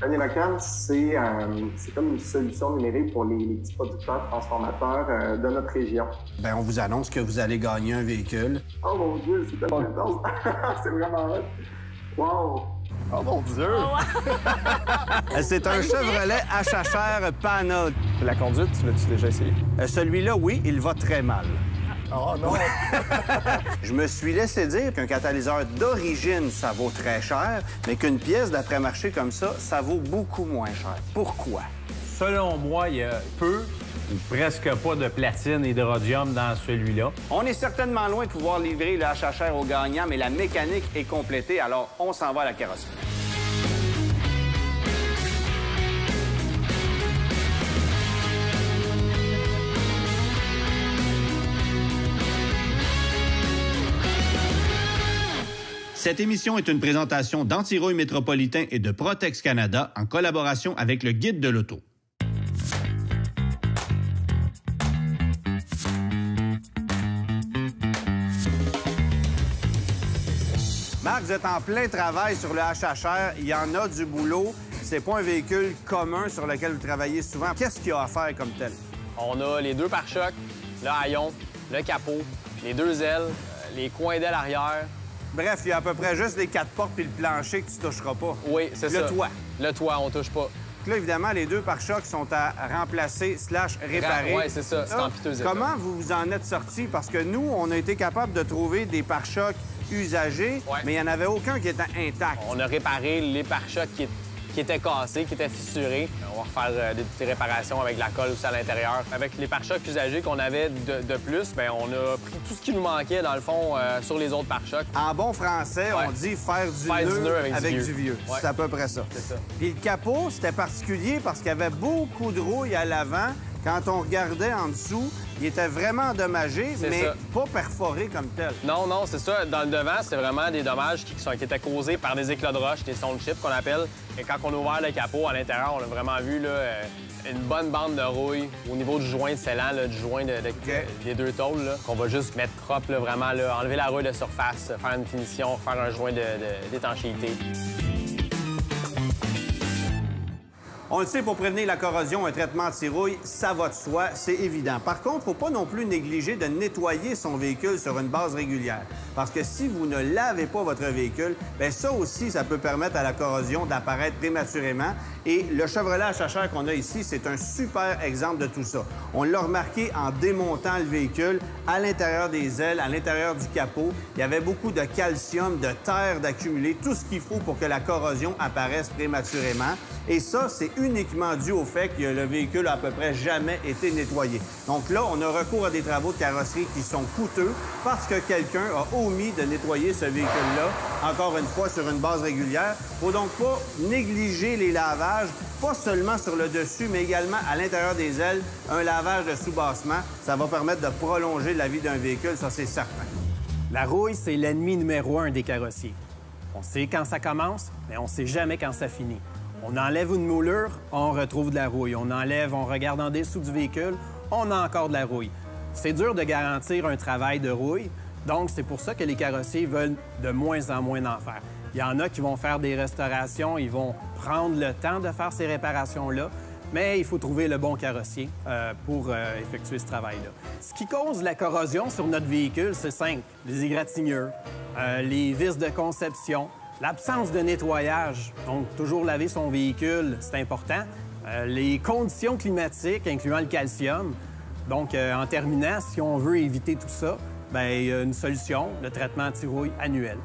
Manimacan, c'est comme une solution numérique pour les petits producteurs transformateurs de notre région. Bien, on vous annonce que vous allez gagner un véhicule. Oh mon Dieu, c'est tellement intense! C'est vraiment hot! Wow! Oh mon Dieu! C'est un Chevrolet HHR Panel. La conduite, tu l'as-tu déjà essayé? Celui-là, oui, il va très mal. Oh non! Je me suis laissé dire qu'un catalyseur d'origine, ça vaut très cher, mais qu'une pièce d'après-marché comme ça, ça vaut beaucoup moins cher. Pourquoi? Selon moi, il y a peu ou presque pas de platine et de rhodium dans celui-là. On est certainement loin de pouvoir livrer le HHR au gagnant, mais la mécanique est complétée, alors on s'en va à la carrosserie. Cette émission est une présentation d'Antirouille Métropolitain et de Protex Canada en collaboration avec le Guide de l'auto. Marc, vous êtes en plein travail sur le HHR. Il y en a du boulot. C'est pas un véhicule commun sur lequel vous travaillez souvent. Qu'est-ce qu'il y a à faire comme tel? On a les deux pare-chocs, le haillon, le capot, les deux ailes, les coins d'ailes arrière. Bref, il y a à peu près juste les 4 portes puis le plancher que tu toucheras pas. Oui, c'est ça. Le toit. Le toit, on touche pas. Là, évidemment, les deux pare-chocs sont à remplacer / réparer. Oui, c'est ça. C'est en piteux état. Comment vous vous en êtes sortis? Parce que nous, on a été capable de trouver des pare-chocs usagés, mais il n'y en avait aucun qui était intact. On a réparé les pare-chocs qui étaient cassés, qui étaient fissurés. On va refaire des petites réparations avec la colle aussi à l'intérieur. Avec les pare-chocs usagés qu'on avait de plus, bien, on a pris tout ce qui nous manquait, dans le fond, sur les autres pare-chocs. En bon français, on dit faire du nœud avec du vieux. Ouais. C'est à peu près ça. C'est ça. Puis le capot, c'était particulier parce qu'il y avait beaucoup de rouille à l'avant. Quand on regardait en dessous, il était vraiment endommagé, mais ça. pas perforé comme tel. Non, non, c'est ça. Dans le devant, c'était vraiment des dommages qui étaient causés par des éclats de roche, des stone chips qu'on appelle. Et quand on a ouvert le capot, à l'intérieur, on a vraiment vu là, une bonne bande de rouille au niveau du joint de scellant, là, du joint des deux tôles, là, qu'on va juste mettre propre, là, vraiment, là, enlever la rouille de surface, faire une finition, faire un joint d'étanchéité. On le sait, pour prévenir la corrosion, un traitement anti-rouille, ça va de soi, c'est évident. Par contre, il ne faut pas non plus négliger de nettoyer son véhicule sur une base régulière. Parce que si vous ne lavez pas votre véhicule, bien ça aussi, ça peut permettre à la corrosion d'apparaître prématurément. Et le Chevrolet HHR qu'on a ici, c'est un super exemple de tout ça. On l'a remarqué en démontant le véhicule à l'intérieur des ailes, à l'intérieur du capot. Il y avait beaucoup de calcium, de terre d'accumuler, tout ce qu'il faut pour que la corrosion apparaisse prématurément. Et ça, c'est uniquement dû au fait que le véhicule a à peu près jamais été nettoyé. Donc là, on a recours à des travaux de carrosserie qui sont coûteux parce que quelqu'un a omis de nettoyer ce véhicule-là, encore une fois, sur une base régulière. Il ne faut donc pas négliger les lavages, pas seulement sur le dessus, mais également à l'intérieur des ailes. Un lavage de sous-bassement, ça va permettre de prolonger la vie d'un véhicule, ça c'est certain. La rouille, c'est l'ennemi numéro 1 des carrossiers. On sait quand ça commence, mais on ne sait jamais quand ça finit. On enlève une moulure, on retrouve de la rouille. On enlève, on regarde en dessous du véhicule, on a encore de la rouille. C'est dur de garantir un travail de rouille, donc c'est pour ça que les carrossiers veulent de moins en moins en faire. Il y en a qui vont faire des restaurations, ils vont prendre le temps de faire ces réparations-là, mais il faut trouver le bon carrossier pour effectuer ce travail-là. Ce qui cause la corrosion sur notre véhicule, c'est simple. Les égratignures, les vis de conception, l'absence de nettoyage, donc toujours laver son véhicule, c'est important. Les conditions climatiques, incluant le calcium. Donc, en terminant, si on veut éviter tout ça, bien, il y a une solution, le traitement anti-rouille annuel.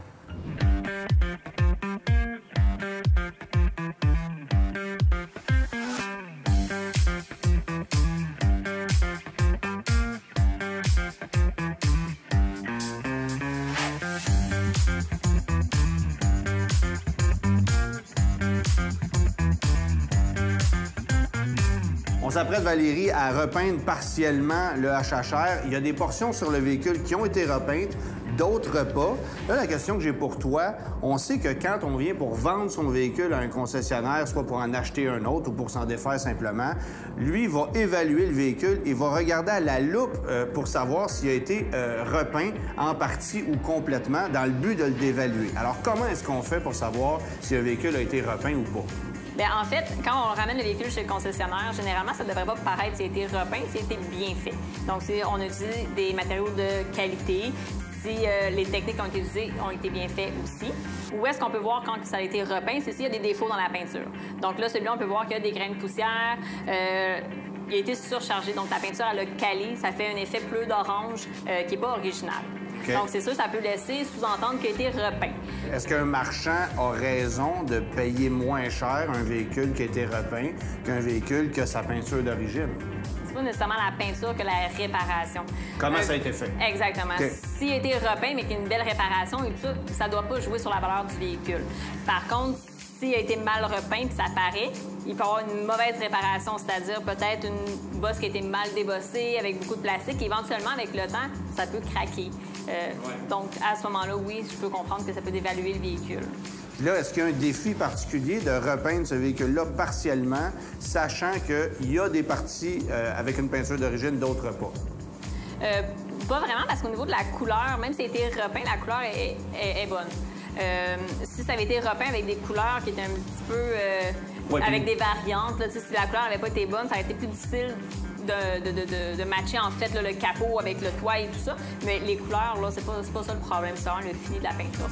On s'apprête, Valérie, à repeindre partiellement le HHR. Il y a des portions sur le véhicule qui ont été repeintes, d'autres pas. Là, la question que j'ai pour toi, on sait que quand on vient pour vendre son véhicule à un concessionnaire, soit pour en acheter un autre ou pour s'en défaire simplement, lui va évaluer le véhicule et va regarder à la loupe pour savoir s'il a été repeint en partie ou complètement dans le but de le dévaluer. Alors, comment est-ce qu'on fait pour savoir si un véhicule a été repeint ou pas? Bien, en fait, quand on ramène le véhicule chez le concessionnaire, généralement, ça ne devrait pas paraître si a été repeint, si a été bien fait. Donc, on utilise des matériaux de qualité, si les techniques qui ont été utilisées ont été bien faites aussi. Où est-ce qu'on peut voir quand ça a été repeint? C'est s'il y a des défauts dans la peinture. Donc là, celui-là, on peut voir qu'il y a des grains de poussière. Il a été surchargé, donc la peinture, elle a calé. Ça fait un effet bleu d'orange qui n'est pas original. Okay. Donc, c'est sûr, ça peut laisser sous-entendre qu'il a été repeint. Est-ce qu'un marchand a raison de payer moins cher un véhicule qui a été repeint qu'un véhicule qui a sa peinture d'origine? C'est pas nécessairement la peinture que la réparation. Comment ça a été fait? Exactement. Okay. S'il a été repeint, mais qu'il y a une belle réparation et tout ça ne doit pas jouer sur la valeur du véhicule. Par contre, s'il a été mal repeint puis ça paraît, il peut y avoir une mauvaise réparation, c'est-à-dire peut-être une bosse qui a été mal débossée avec beaucoup de plastique et éventuellement, avec le temps, ça peut craquer. Donc, à ce moment-là, oui, je peux comprendre que ça peut dévaluer le véhicule. Là, est-ce qu'il y a un défi particulier de repeindre ce véhicule-là partiellement, sachant qu'il y a des parties avec une peinture d'origine, d'autres pas? Pas vraiment, parce qu'au niveau de la couleur, même si ça a été repeint, la couleur est bonne. Si ça avait été repeint avec des couleurs qui étaient un petit peu... avec des variantes, là, si la couleur n'avait pas été bonne, ça aurait été plus difficile de matcher, en fait, là, le capot avec le toit et tout ça. Mais les couleurs, là, c'est pas ça le problème. C'est vraiment le fini de la peinture.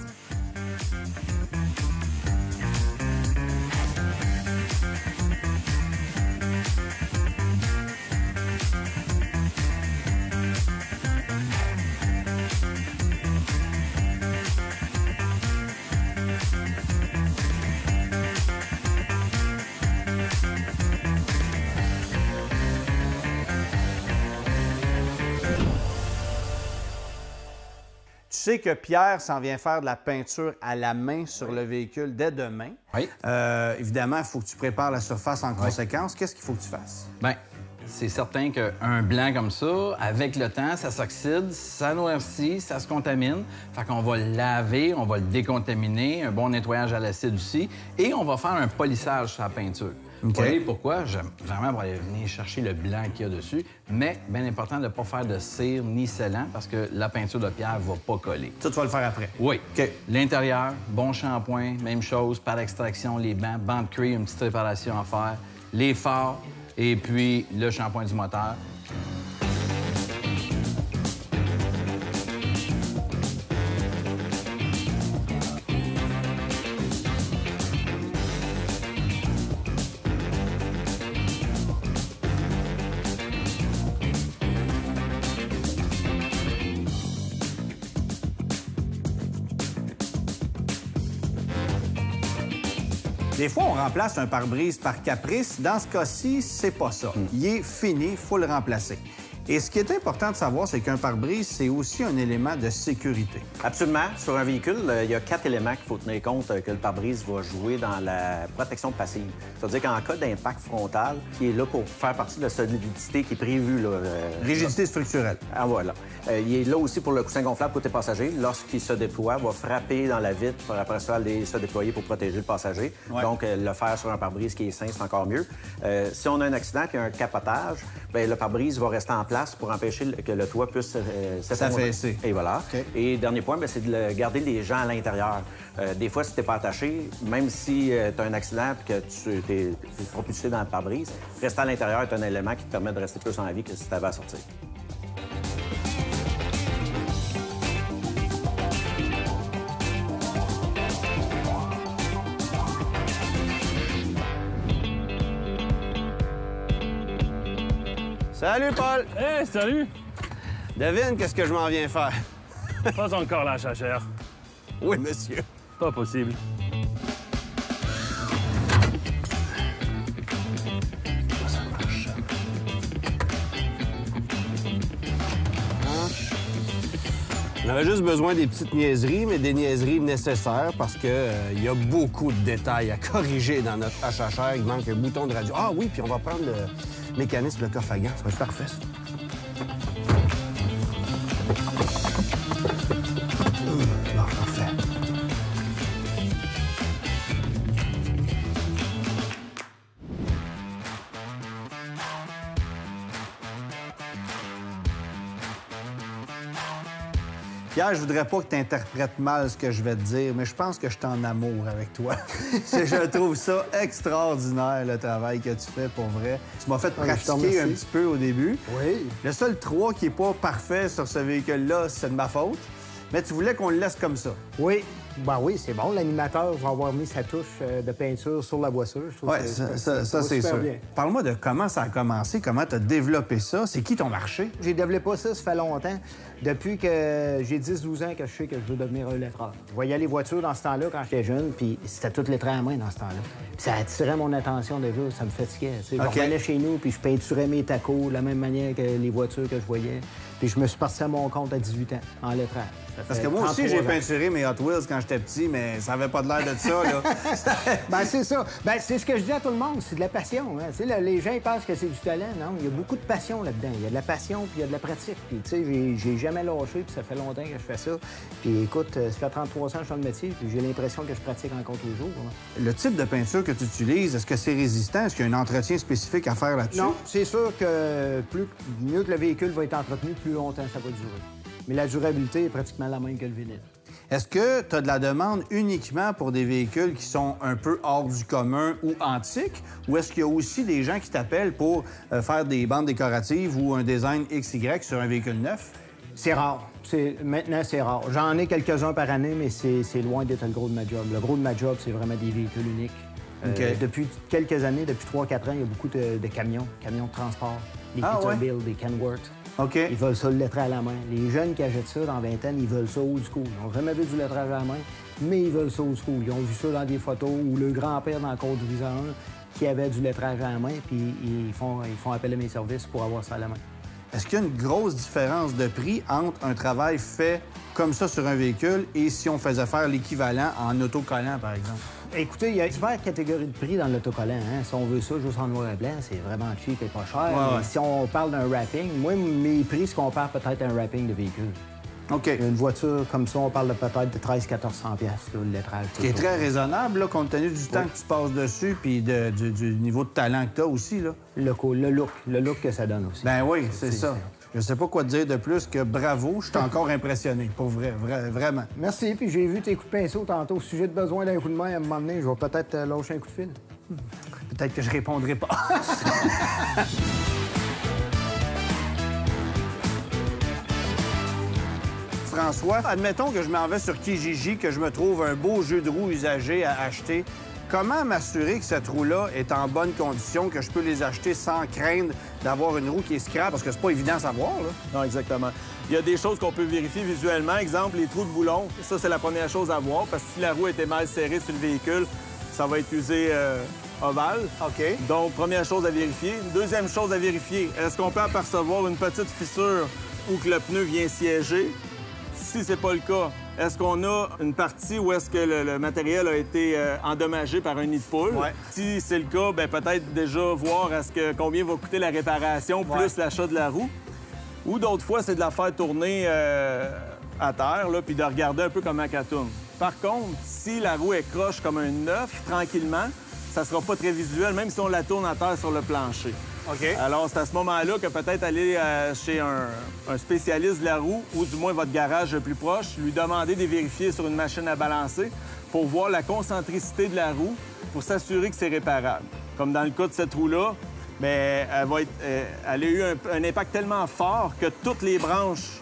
Tu sais que Pierre s'en vient faire de la peinture à la main sur le véhicule dès demain. Oui. Évidemment, il faut que tu prépares la surface en conséquence. Qu'est-ce qu'il faut que tu fasses? Bien, c'est certain qu'un blanc comme ça, avec le temps, ça s'oxyde, ça noircit, ça se contamine. Fait qu'on va le laver, on va le décontaminer, un bon nettoyage à l'acide aussi, et on va faire un polissage sur la peinture. Okay. Vous voyez pourquoi? Vraiment, pour aller venir chercher le blanc qu'il y a dessus, mais bien important de ne pas faire de cire ni scellant parce que la peinture de pierre ne va pas coller. Ça, tu vas le faire après? Oui. Okay. L'intérieur, bon shampoing, même chose, par extraction, les bancs, banc de cuir, une petite réparation à faire, les phares et puis le shampoing du moteur. Des fois, on remplace un pare-brise par caprice. Dans ce cas-ci, c'est pas ça. Il est fini, il faut le remplacer. Et ce qui est important de savoir, c'est qu'un pare-brise, c'est aussi un élément de sécurité. Absolument. Sur un véhicule, il y a 4 éléments qu'il faut tenir compte que le pare-brise va jouer dans la protection passive. C'est-à-dire qu'en cas d'impact frontal, qui est là pour faire partie de la solidité qui est prévue. Là, rigidité structurelle. Ah, voilà. Il est là aussi pour le coussin gonflable côté passager. Lorsqu'il se déploie, va frapper dans la vitre pour après ça aller se déployer pour protéger le passager. Ouais. Donc, le faire sur un pare-brise qui est sain, c'est encore mieux. Si on a un accident et un capotage, bien, le pare-brise va rester en place pour empêcher que le toit puisse s'affaisser. Et voilà. Okay. Et dernier point, c'est de garder les gens à l'intérieur. Des fois, si tu n'es pas attaché, même si tu as un accident et que tu es propulsé dans le pare-brise, rester à l'intérieur est un élément qui te permet de rester plus en vie que si tu avais à sortir. Salut, Paul! Hey, salut! Devine, qu'est-ce que je m'en viens faire? Pas encore la chachère. Oui, monsieur. Pas possible. Ça marche. On avait juste besoin des petites niaiseries, mais des niaiseries nécessaires parce qu'il y a beaucoup de détails à corriger dans notre HHR. Il manque un bouton de radio. Ah oui, puis on va prendre le mécanisme, le coffre à gants. Ça va être parfait, ça. Bon, parfait. Pierre, je voudrais pas que tu interprètes mal ce que je vais te dire, mais je pense que je suis en amour avec toi. Je trouve ça extraordinaire, le travail que tu fais, pour vrai. Tu m'as fait pratiquer un petit peu au début. Oui. Le seul 3 qui est pas parfait sur ce véhicule-là, c'est de ma faute. Mais tu voulais qu'on le laisse comme ça. Oui. Ben oui, c'est bon. L'animateur va avoir mis sa touche de peinture sur la voiture. Oui, ça c'est sûr. Parle-moi de comment ça a commencé, comment tu as développé ça. C'est qui ton marché? J'ai développé ça fait longtemps. Depuis que j'ai 10-12 ans que je sais que je veux devenir un lettreur. Je voyais les voitures dans ce temps-là quand j'étais jeune, puis c'était tout lettré à la main dans ce temps-là. Puis ça attirait mon attention déjà, ça me fatiguait. Je revenais chez nous, puis je peinturais mes tacos de la même manière que les voitures que je voyais. Puis je me suis parti à mon compte à 18 ans, en lettrage. Parce que moi aussi, j'ai peinturé mes Hot Wheels quand j'étais petit, mais ça avait pas de l'air de ça, là. Ben c'est ça. Ben c'est ce que je dis à tout le monde, c'est de la passion. Hein. Tu sais, les gens, ils pensent que c'est du talent. Non, il y a beaucoup de passion là-dedans. Il y a de la passion, puis il y a de la pratique. Puis, tu sais, j'ai jamais lâché, puis ça fait longtemps que je fais ça. Puis, écoute, ça fait 33 ans que je suis dans le métier, puis j'ai l'impression que je pratique encore tous les jours. Hein. Le type de peinture que tu utilises, est-ce que c'est résistant? Est-ce qu'il y a un entretien spécifique à faire là-dessus? Non, c'est sûr que mieux que le véhicule va être entretenu, plus longtemps ça va durer. Mais la durabilité est pratiquement la même que le vinyle. Est-ce que tu as de la demande uniquement pour des véhicules qui sont un peu hors du commun ou antiques? Ou est-ce qu'il y a aussi des gens qui t'appellent pour faire des bandes décoratives ou un design XY sur un véhicule neuf? C'est rare. Maintenant, c'est rare. J'en ai quelques-uns par année, mais c'est loin d'être le gros de ma job. Le gros de ma job, c'est vraiment des véhicules uniques. Depuis quelques années, depuis 3-4 ans, il y a beaucoup de camions de transport, des Peterbilt, des Kenworth. Ils veulent ça le lettrage à la main. Les jeunes qui achètent ça dans 20 ans, ils veulent ça old school. Ils n'ont jamais vu du lettrage à la main, mais ils veulent ça old school. Ils ont vu ça dans des photos où le grand-père dans le conduisant qui avait du lettrage à la main, puis ils font appel à mes services pour avoir ça à la main. Est-ce qu'il y a une grosse différence de prix entre un travail fait comme ça sur un véhicule et si on faisait faire l'équivalent en autocollant, par exemple? Écoutez, il y a diverses catégories de prix dans l'autocollant. Hein? Si on veut ça juste en noir et blanc, c'est vraiment cheap et pas cher. Mais si on parle d'un wrapping, moi, mes prix se comparent peut-être à un wrapping de véhicule. OK. Une voiture comme ça, on parle de peut-être de 1300-1400$, le lettrage. Ce qui est très raisonnable, là, compte tenu du temps que tu passes dessus puis du niveau de talent que tu as aussi, là. Le look que ça donne aussi. Ben oui, c'est ça. Je sais pas quoi te dire de plus que bravo, je suis encore impressionné, pour vrai, vraiment. Merci, puis j'ai vu tes coups de pinceau tantôt. Si j'ai besoin d'un coup de main à un moment donné, je vais peut-être lâcher un coup de fil. Peut-être que je répondrai pas. François, admettons que je m'en vais sur Kijiji, que je me trouve un beau jeu de roue usagé à acheter. Comment m'assurer que cette roue-là est en bonne condition, que je peux les acheter sans craindre d'avoir une roue qui est scrap? Parce que c'est pas évident à savoir, là. Non, exactement. Il y a des choses qu'on peut vérifier visuellement. Exemple, les trous de boulon. Ça, c'est la première chose à voir, parce que si la roue était mal serrée sur le véhicule, ça va être usé ovale. OK. Donc, première chose à vérifier. Deuxième chose à vérifier, est-ce qu'on peut apercevoir une petite fissure où que le pneu vient siéger? Si c'est pas le cas, est-ce qu'on a une partie où est-ce que le matériel a été endommagé par un nid de poule? Ouais. Si c'est le cas, bien, peut-être déjà voir combien va coûter la réparation plus l'achat de la roue. Ou d'autres fois, c'est de la faire tourner à terre, là, puis de regarder un peu comment elle tourne. Par contre, si la roue est croche comme un neuf, tranquillement, ça sera pas très visuel, même si on la tourne à terre sur le plancher. OK. Alors, c'est à ce moment-là que peut-être aller chez un spécialiste de la roue ou du moins votre garage le plus proche, lui demander de vérifier sur une machine à balancer pour voir la concentricité de la roue pour s'assurer que c'est réparable. Comme dans le cas de cette roue-là, bien, elle a eu un impact tellement fort que toutes les branches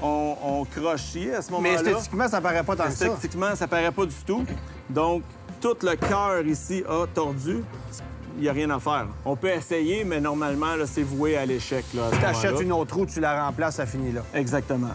ont croché à ce moment-là. Mais esthétiquement, ça paraît pas tant que ça. Esthétiquement, ça paraît pas du tout. Donc, tout le cœur ici a tordu. Il n'y a rien à faire. On peut essayer, mais normalement, là, c'est voué à l'échec. Si tu achètes une autre roue, tu la remplaces, ça finit là. Exactement.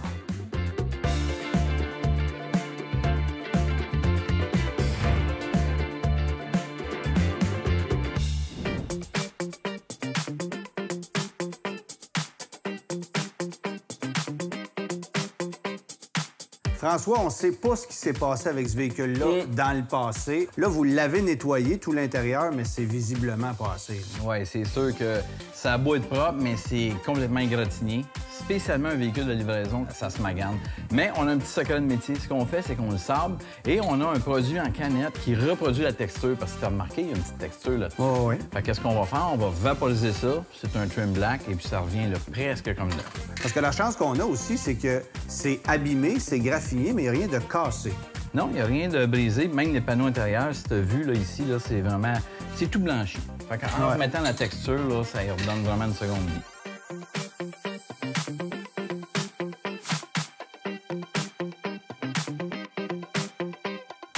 François, on ne sait pas ce qui s'est passé avec ce véhicule-là dans le passé. Là, vous l'avez nettoyé, tout l'intérieur, mais c'est visiblement passé. Oui, c'est sûr que ça a beau être propre, mais c'est complètement égratigné. Spécialement un véhicule de livraison, ça se magane. Mais on a un petit secret de métier. Ce qu'on fait, c'est qu'on le sable et on a un produit en canette qui reproduit la texture. Parce que tu as remarqué, il y a une petite texture là-dessus. Oh, oui. Fait qu'est-ce qu'on va faire? On va vaporiser ça. C'est un trim black et puis ça revient là, presque comme neuf. Parce que la chance qu'on a aussi, c'est que c'est abîmé, c'est graffiné, mais il n'y a rien de cassé. Non, il n'y a rien de brisé. Même les panneaux intérieurs, si tu as vu là, ici, là, c'est vraiment... C'est tout blanchi. Fait qu'en remettant la texture, là, ça y redonne vraiment une seconde vie.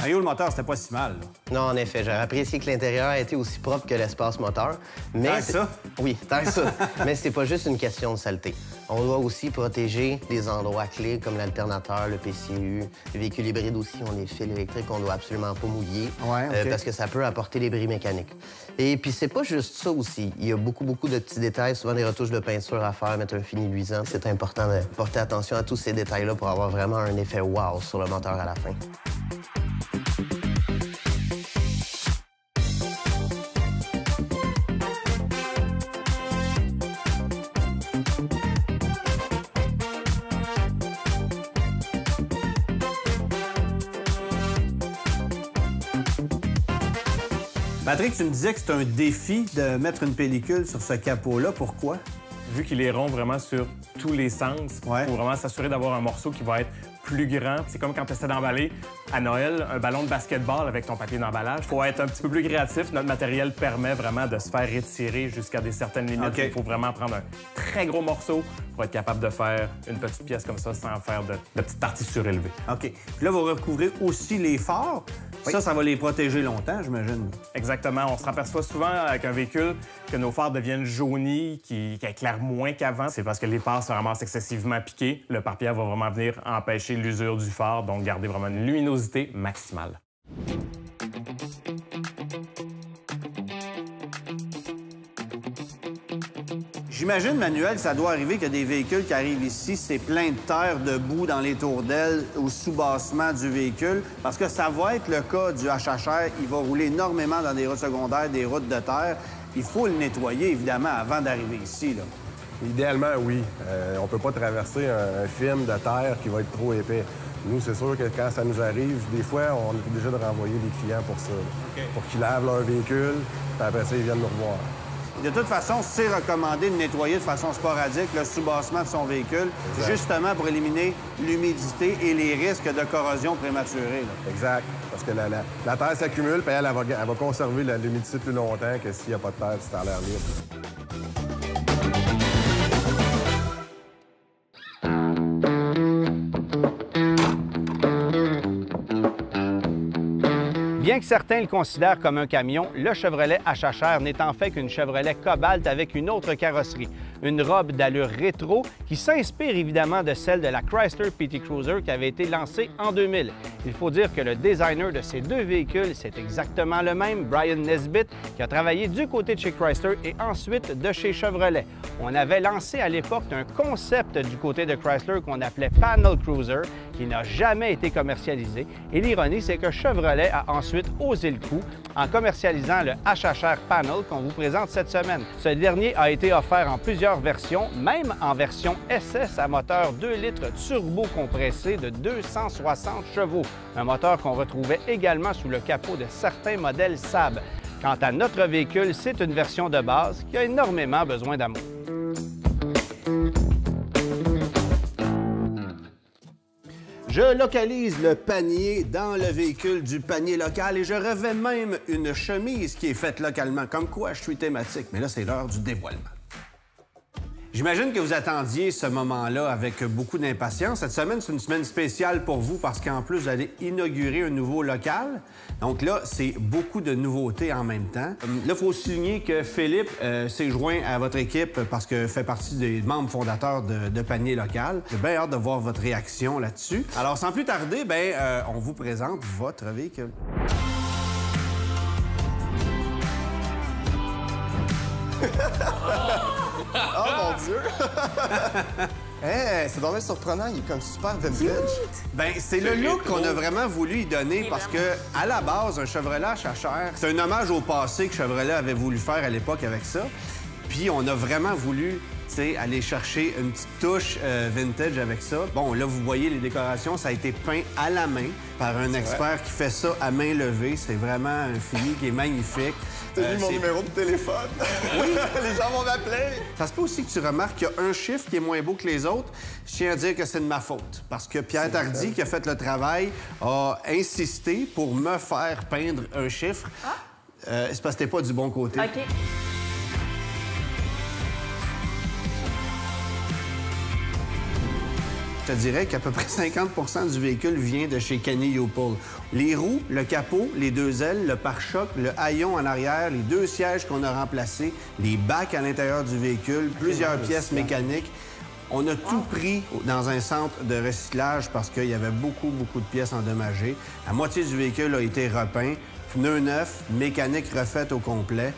Mario, le moteur, c'était pas si mal. Là. Non, en effet. J'aurais apprécié que l'intérieur était aussi propre que l'espace moteur. Mais tant que ça? Oui, tant que ça. Mais c'est pas juste une question de saleté. On doit aussi protéger des endroits clés comme l'alternateur, le PCU. Le véhicule hybride aussi, on a des fils électriques qu'on doit absolument pas mouiller parce que ça peut apporter des bris mécaniques. Et puis c'est pas juste ça aussi. Il y a beaucoup de petits détails, souvent des retouches de peinture à faire, mettre un fini luisant. C'est important de porter attention à tous ces détails-là pour avoir vraiment un effet wow sur le moteur à la fin. Patrick, tu me disais que c'est un défi de mettre une pellicule sur ce capot-là. Pourquoi? Vu qu'il est rond vraiment sur tous les sens, il faut vraiment s'assurer d'avoir un morceau qui va être plus grand. C'est comme quand tu essaies d'emballer à Noël un ballon de basketball avec ton papier d'emballage. Il faut être un petit peu plus créatif. Notre matériel permet vraiment de se faire étirer jusqu'à des certaines limites. Il faut vraiment prendre un très gros morceau pour être capable de faire une petite pièce comme ça sans faire de petites parties surélevées. OK. Puis là, vous recouvrez aussi les phares. Oui. Ça va les protéger longtemps, j'imagine. Exactement. On se aperçoit souvent avec un véhicule que nos phares deviennent jaunis, qui éclairent moins qu'avant. C'est parce que les phares se ramassent excessivement piqués. Le pare-pierre va vraiment venir empêcher l'usure du phare, donc garder vraiment une luminosité maximale. J'imagine, Manuel, ça doit arriver qu'il y a des véhicules qui arrivent ici, c'est plein de terre, de boue dans les tourdelles, au sous-bassement du véhicule, parce que ça va être le cas du HHR. Il va rouler énormément dans des routes secondaires, des routes de terre. Il faut le nettoyer, évidemment, avant d'arriver ici, là. Idéalement, oui. On ne peut pas traverser un film de terre qui va être trop épais. Nous, c'est sûr que quand ça nous arrive, des fois, on est obligé de renvoyer des clients pour ça, pour qu'ils lavent leur véhicule, puis après ça, ils viennent nous revoir. De toute façon, c'est recommandé de nettoyer de façon sporadique le sous-bassement de son véhicule, justement pour éliminer l'humidité et les risques de corrosion prématurée. Là. Exact. Parce que la terre s'accumule, puis elle va conserver l'humidité plus longtemps que s'il n'y a pas de terre, c'est à l'air libre. Bien que certains le considèrent comme un camion, le Chevrolet HHR n'est en fait qu'une Chevrolet Cobalt avec une autre carrosserie, une robe d'allure rétro qui s'inspire évidemment de celle de la Chrysler PT Cruiser qui avait été lancée en 2000. Il faut dire que le designer de ces deux véhicules, c'est exactement le même, Brian Nesbitt, qui a travaillé du côté de chez Chrysler et ensuite de chez Chevrolet. On avait lancé à l'époque un concept du côté de Chrysler qu'on appelait Panel Cruiser, qui n'a jamais été commercialisé. Et l'ironie, c'est que Chevrolet a ensuite osé le coup en commercialisant le HHR Panel qu'on vous présente cette semaine. Ce dernier a été offert en plusieurs versions, même en version SS à moteur 2 litres turbo compressé de 260 chevaux, un moteur qu'on retrouvait également sous le capot de certains modèles Saab. Quant à notre véhicule, c'est une version de base qui a énormément besoin d'amour. Je localise le panier dans le véhicule du panier local et je revais même une chemise qui est faite localement. Comme quoi, je suis thématique. Mais là, c'est l'heure du dévoilement. J'imagine que vous attendiez ce moment-là avec beaucoup d'impatience. Cette semaine, c'est une semaine spéciale pour vous parce qu'en plus, vous allez inaugurer un nouveau local. Donc là, c'est beaucoup de nouveautés en même temps. Là, il faut souligner que Philippe s'est joint à votre équipe parce que fait partie des membres fondateurs de Panier Local. J'ai bien hâte de voir votre réaction là-dessus. Alors, sans plus tarder, on vous présente votre véhicule. Oh mon Dieu! Hey, c'est vraiment surprenant, il est comme super vintage. Ben, c'est le look qu'on a vraiment voulu y donner parce que, à la base, un Chevrolet à chachère, c'est un hommage au passé que Chevrolet avait voulu faire à l'époque avec ça. Puis on a vraiment voulu, tu sais, aller chercher une petite touche vintage avec ça. Bon, là, vous voyez les décorations, ça a été peint à la main par un expert qui fait ça à main levée. C'est vraiment un fini qui est magnifique. T'as vu mon numéro de téléphone? Oui! Les gens vont m'appeler! Ça se peut aussi que tu remarques qu'il y a un chiffre qui est moins beau que les autres. Je tiens à dire que c'est de ma faute. Parce que Pierre Tardy, qui a fait le travail, a insisté pour me faire peindre un chiffre. C'est parce que t'es pas du bon côté. OK. Je te dirais qu'à peu près 50 du véhicule vient de chez Kenny Upel. Les roues, le capot, les deux ailes, le pare-choc, le haillon en arrière, les deux sièges qu'on a remplacés, les bacs à l'intérieur du véhicule, plusieurs pièces mécaniques. On a tout pris dans un centre de recyclage parce qu'il y avait beaucoup de pièces endommagées. La moitié du véhicule a été repeint, pneus neufs, mécanique refaite au complet.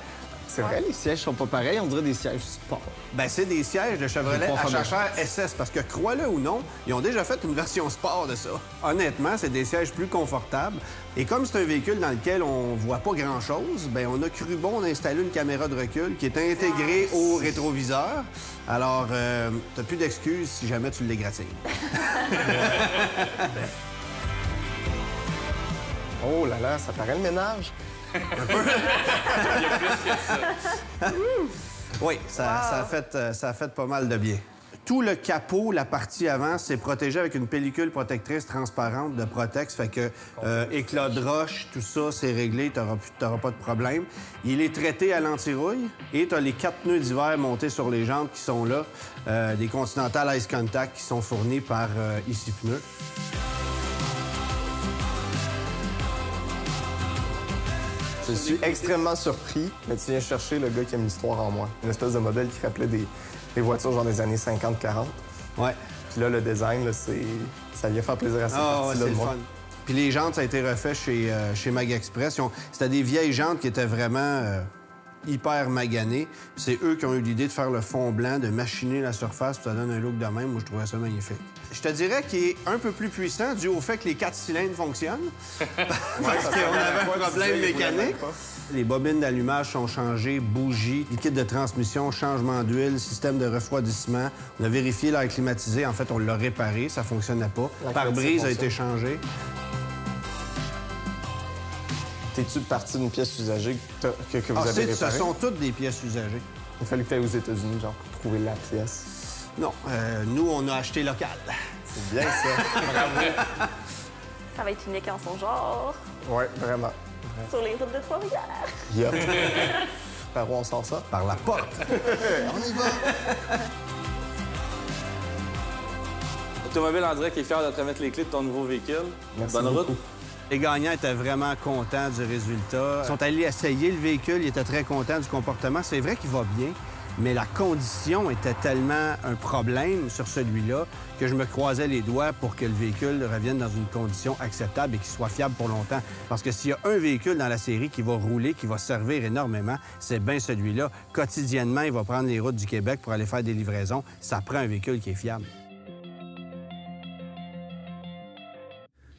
C'est vrai, les sièges sont pas pareils, on dirait des sièges sport. Ben, c'est des sièges de Chevrolet à chachère SS, parce que, crois-le ou non, ils ont déjà fait une version sport de ça. Honnêtement, c'est des sièges plus confortables. Et comme c'est un véhicule dans lequel on voit pas grand-chose, ben on a cru bon d'installer une caméra de recul qui est intégrée au rétroviseur. Alors, t'as plus d'excuses si jamais tu l'égratignes. Oh là là, ça paraît le ménage. Un peu. Il y a plus que ça. Oui, ça a fait pas mal de bien. Tout le capot, la partie avant, c'est protégé avec une pellicule protectrice transparente de Protex. Fait que éclat de roche, tout ça, c'est réglé, t'auras pas de problème. Il est traité à l'anti-rouille et t'as les 4 pneus d'hiver montés sur les jantes qui sont là. Des Continental Ice Contact qui sont fournis par Ici Pneus. Je suis extrêmement surpris, mais tu viens chercher le gars qui a une histoire en moi. Une espèce de modèle qui rappelait des voitures genre des années 50-40. Ouais. Puis là, le design, là, ça vient faire plaisir à cette partie-là de moi. Fun. Puis les jantes, ça a été refait chez Mag Express. C'était des vieilles jantes qui étaient vraiment hyper maganées. C'est eux qui ont eu l'idée de faire le fond blanc, de machiner la surface, puis ça donne un look de même. Moi, je trouvais ça magnifique. Je te dirais qu'il est un peu plus puissant dû au fait que les 4 cylindres fonctionnent. Parce qu'on avait un problème mécanique. Les bobines d'allumage sont changées, bougies, liquide de transmission, changement d'huile, système de refroidissement. On a vérifié l'air climatisé. En fait, on l'a réparé. Ça fonctionnait pas. Le pare-brise a été changé. T'es-tu parti d'une pièce usagée que vous avez réparée? Ce sont toutes des pièces usagées. Il a fallu que tu ailles aux États-Unis, genre, pour trouver la pièce. Non, nous, on a acheté local. C'est bien, ça. Bravo. Ça va être unique en son genre. Oui, vraiment. Sur les routes de Trois-Rivières. Yep. Par où on sort ça? Par la porte. On y va. Automobile en direct est fier de te remettre les clés de ton nouveau véhicule. Merci Bonne beaucoup. route. Les gagnants étaient vraiment contents du résultat. Ils sont allés essayer le véhicule, ils étaient très contents du comportement. C'est vrai qu'il va bien, mais la condition était tellement un problème sur celui-là que je me croisais les doigts pour que le véhicule revienne dans une condition acceptable et qu'il soit fiable pour longtemps. Parce que s'il y a un véhicule dans la série qui va rouler, qui va servir énormément, c'est bien celui-là. Quotidiennement, il va prendre les routes du Québec pour aller faire des livraisons. Ça prend un véhicule qui est fiable.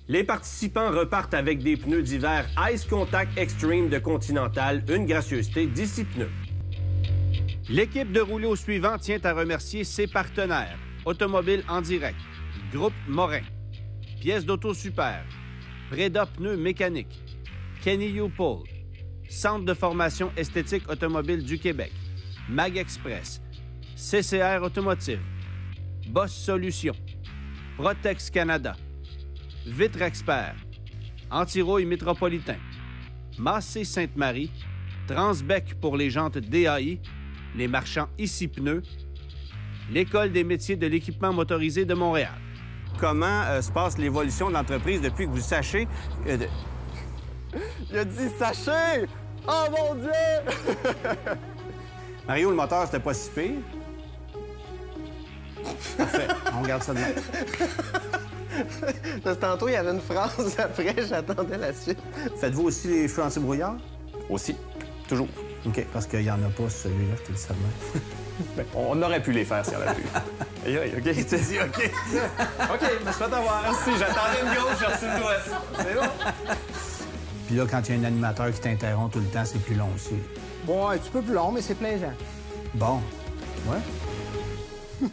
Les participants repartent avec des pneus d'hiver Ice Contact Extreme de Continental, une gracieuseté d'Ici Pneus. L'équipe de rouler au suivant tient à remercier ses partenaires. Automobile en direct, Groupe Morin, Pièces d'Auto Super, Breda Pneus Mécanique, Kenny Upel, Centre de formation esthétique automobile du Québec, Mag Express, CCR Automotive, Boss Solutions, Protex Canada, Vitre Expert, Anti-Rouille Métropolitain, Massé Sainte-Marie, Transbec pour les jantes DAI, les marchands Ici Pneus, l'École des métiers de l'équipement motorisé de Montréal. Comment se passe l'évolution de l'entreprise depuis que vous sachez... Il a dit « sachez! Oh mon Dieu! » Mario, le moteur, c'était pas si pire. Parfait, on regarde ça demain. Parce que tantôt, il y avait une phrase après, j'attendais la suite. Faites-vous aussi les feux anti-brouillard? Aussi. Toujours. OK, parce qu'il n'y en a pas celui-là, je te dis ça demain. Ben, on aurait pu les faire si on avait pu. Aïe, aïe, OK. Tu t'es dit OK. OK, je me suis fait avoir. Merci, j'attendais une grosse, j'ai reçu une douette. C'est bon? Puis là, quand il y a un animateur qui t'interrompt tout le temps, c'est plus long aussi. Bon, un petit peu plus long, mais c'est plaisant. Bon. Ouais.